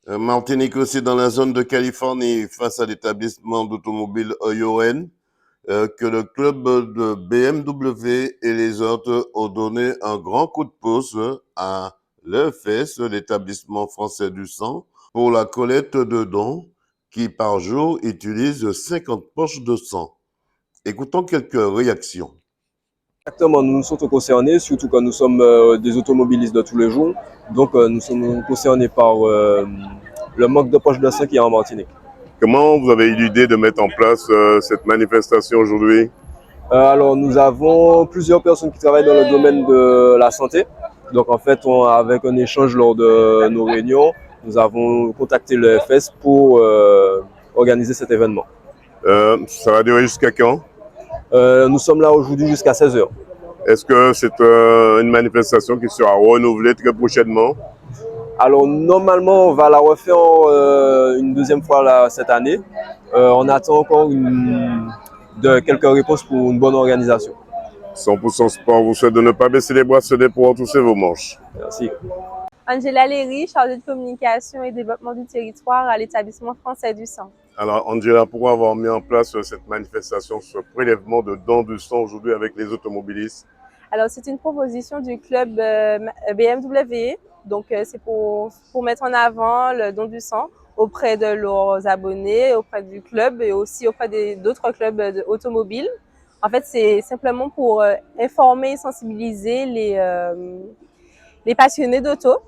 Martinique aussi dans la zone de Californie face à l'établissement d'automobile OION, que le club de BMW et les autres ont donné un grand coup de pouce à l'EFS, l'établissement français du sang, pour la collecte de dons qui par jour utilise 50 poches de sang. Écoutons quelques réactions. Exactement, nous nous sentons concernés, surtout quand nous sommes des automobilistes de tous les jours. Donc nous sommes concernés par le manque de poches de sang qu'il y a en Martinique. Comment vous avez eu l'idée de mettre en place cette manifestation aujourd'hui? Alors nous avons plusieurs personnes qui travaillent dans le domaine de la santé. Donc en fait, avec un échange lors de nos réunions, nous avons contacté le FS pour organiser cet événement. Ça va durer jusqu'à quand? Nous sommes là aujourd'hui jusqu'à 16 heures. Est-ce que c'est une manifestation qui sera renouvelée très prochainement? Alors normalement, on va la refaire une deuxième fois là, cette année. On attend encore quelques réponses pour une bonne organisation. 100% sport vous souhaite de ne pas baisser les bras, se pour retrousser vos manches. Merci. Angela Léry, chargée de communication et développement du territoire à l'établissement français du sang. Alors Angela, pourquoi avoir mis en place cette manifestation, ce prélèvement de dons du sang aujourd'hui avec les automobilistes? Alors c'est une proposition du club BMW, donc c'est pour mettre en avant le don du sang auprès de leurs abonnés, auprès du club et aussi auprès d'autres clubs automobiles. En fait, c'est simplement pour informer et sensibiliser les passionnés d'auto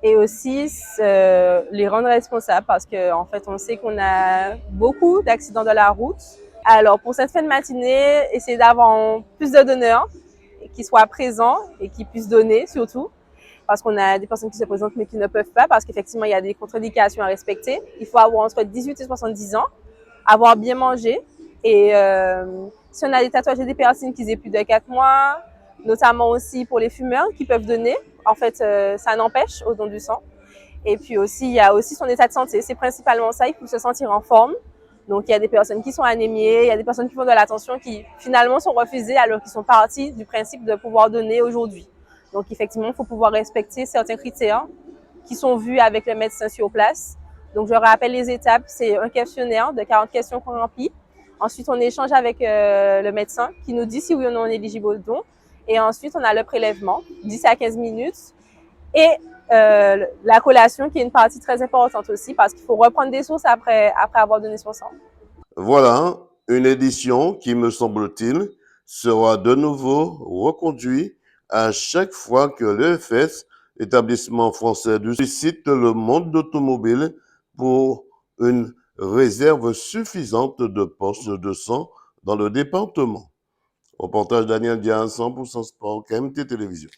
et aussi les rendre responsables parce qu'en fait, on sait qu'on a beaucoup d'accidents de la route. Alors, pour cette fin de matinée, essayer d'avoir plus de donneurs qui soient présents et qui puissent donner surtout parce qu'on a des personnes qui se présentent mais qui ne peuvent pas parce qu'effectivement, il y a des contre-indications à respecter. Il faut avoir entre 18 et 70 ans, avoir bien mangé et si on a des tatouages et des piercings qui aient plus de 4 mois, notamment aussi pour les fumeurs qui peuvent donner. En fait, ça n'empêche au don du sang. Et puis aussi, il y a aussi son état de santé. C'est principalement ça, il faut se sentir en forme. Donc, il y a des personnes qui sont anémiées, il y a des personnes qui font de la tension qui finalement sont refusées alors qu'ils sont partis du principe de pouvoir donner aujourd'hui. Donc, effectivement, il faut pouvoir respecter certains critères qui sont vus avec le médecin sur place. Donc, je rappelle les étapes. C'est un questionnaire de 40 questions qu'on remplit. Ensuite, on échange avec le médecin qui nous dit si oui ou non on est éligible au don. Et ensuite, on a le prélèvement, 10 à 15 minutes. Et la collation qui est une partie très importante aussi parce qu'il faut reprendre des sources après avoir donné son sang. Voilà, une édition qui, me semble-t-il, sera de nouveau reconduite à chaque fois que l'EFS, l'établissement français du sollicite le monde d'automobile pour une réserve suffisante de postes de sang dans le département. Reportage Daniel Dia, 100% Sport, KMT Télévision.